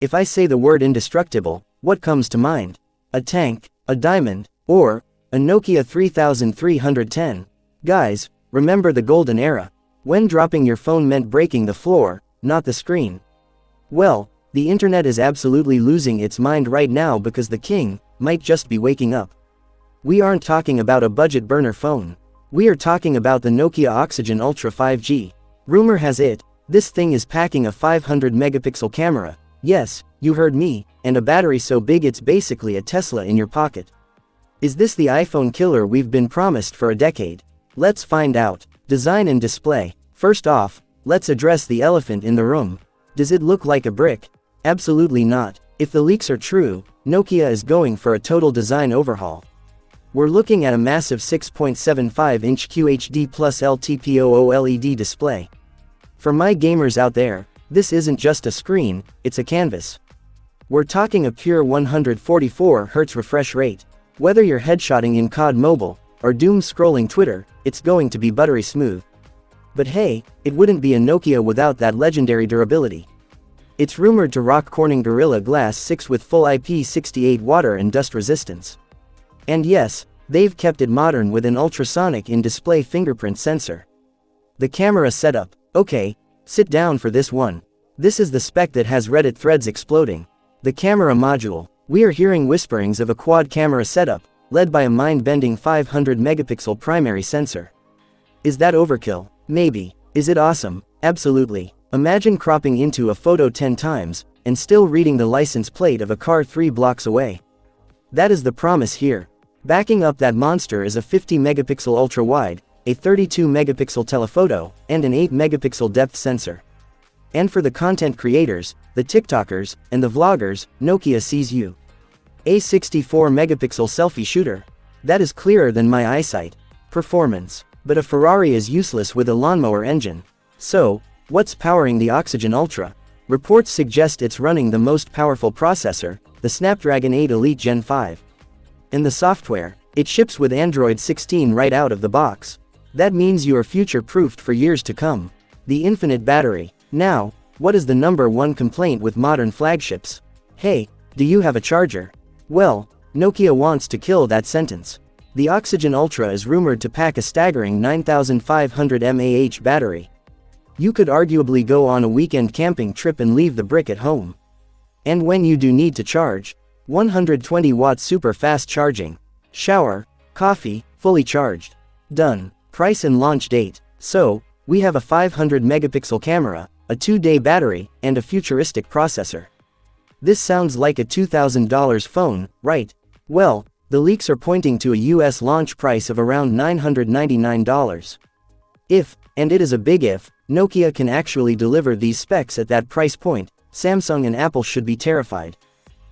If I say the word indestructible, what comes to mind? A tank, a diamond, or a Nokia 3310? Guys, remember the golden era, when dropping your phone meant breaking the floor, not the screen. Well, the internet is absolutely losing its mind right now because the king might just be waking up. We aren't talking about a budget burner phone. We are talking about the Nokia Oxygen Ultra 5G. Rumor has it, this thing is packing a 500 megapixel camera. Yes, you heard me, and a battery so big it's basically a Tesla in your pocket. Is this the iPhone killer we've been promised for a decade? Let's find out. Design and display. First off, let's address the elephant in the room. Does it look like a brick? Absolutely not. If the leaks are true, Nokia is going for a total design overhaul. We're looking at a massive 6.75-inch QHD plus LTPO OLED display. For my gamers out there, this isn't just a screen, it's a canvas. We're talking a pure 144Hz refresh rate. Whether you're headshotting in COD Mobile, or doom scrolling Twitter, it's going to be buttery smooth. But hey, it wouldn't be a Nokia without that legendary durability. It's rumored to rock Corning Gorilla Glass 6 with full IP68 water and dust resistance. And yes, they've kept it modern with an ultrasonic in-display fingerprint sensor. The camera setup. Okay, sit down for this one. This is the spec that has Reddit threads exploding. The camera module. We are hearing whisperings of a quad camera setup, led by a mind-bending 500 megapixel primary sensor. Is that overkill? Maybe. Is it awesome? Absolutely. Imagine cropping into a photo 10 times, and still reading the license plate of a car 3 blocks away. That is the promise here. Backing up that monster is a 50 megapixel ultra-wide, a 32 megapixel telephoto, and an 8 megapixel depth sensor. And for the content creators, the TikTokers, and the vloggers, Nokia sees you. A 64 megapixel selfie shooter. That is clearer than my eyesight. Performance. But a Ferrari is useless with a lawnmower engine. So, what's powering the Oxygen Ultra? Reports suggest it's running the most powerful processor, the Snapdragon 8 Elite Gen 5. And the software, it ships with Android 16 right out of the box. That means you are future-proofed for years to come. The infinite battery. Now, what is the #1 complaint with modern flagships? Hey, do you have a charger? Well, Nokia wants to kill that sentence. The Oxygen Ultra is rumored to pack a staggering 9500 mAh battery. You could arguably go on a weekend camping trip and leave the brick at home. And when you do need to charge, 120-watt super fast charging. Shower, coffee, fully charged. Done. Price and launch date. So, we have a 500 megapixel camera, a 2-day battery, and a futuristic processor. This sounds like a $2,000 phone, right? Well, the leaks are pointing to a US launch price of around $999. If, and it is a big if, Nokia can actually deliver these specs at that price point, Samsung and Apple should be terrified.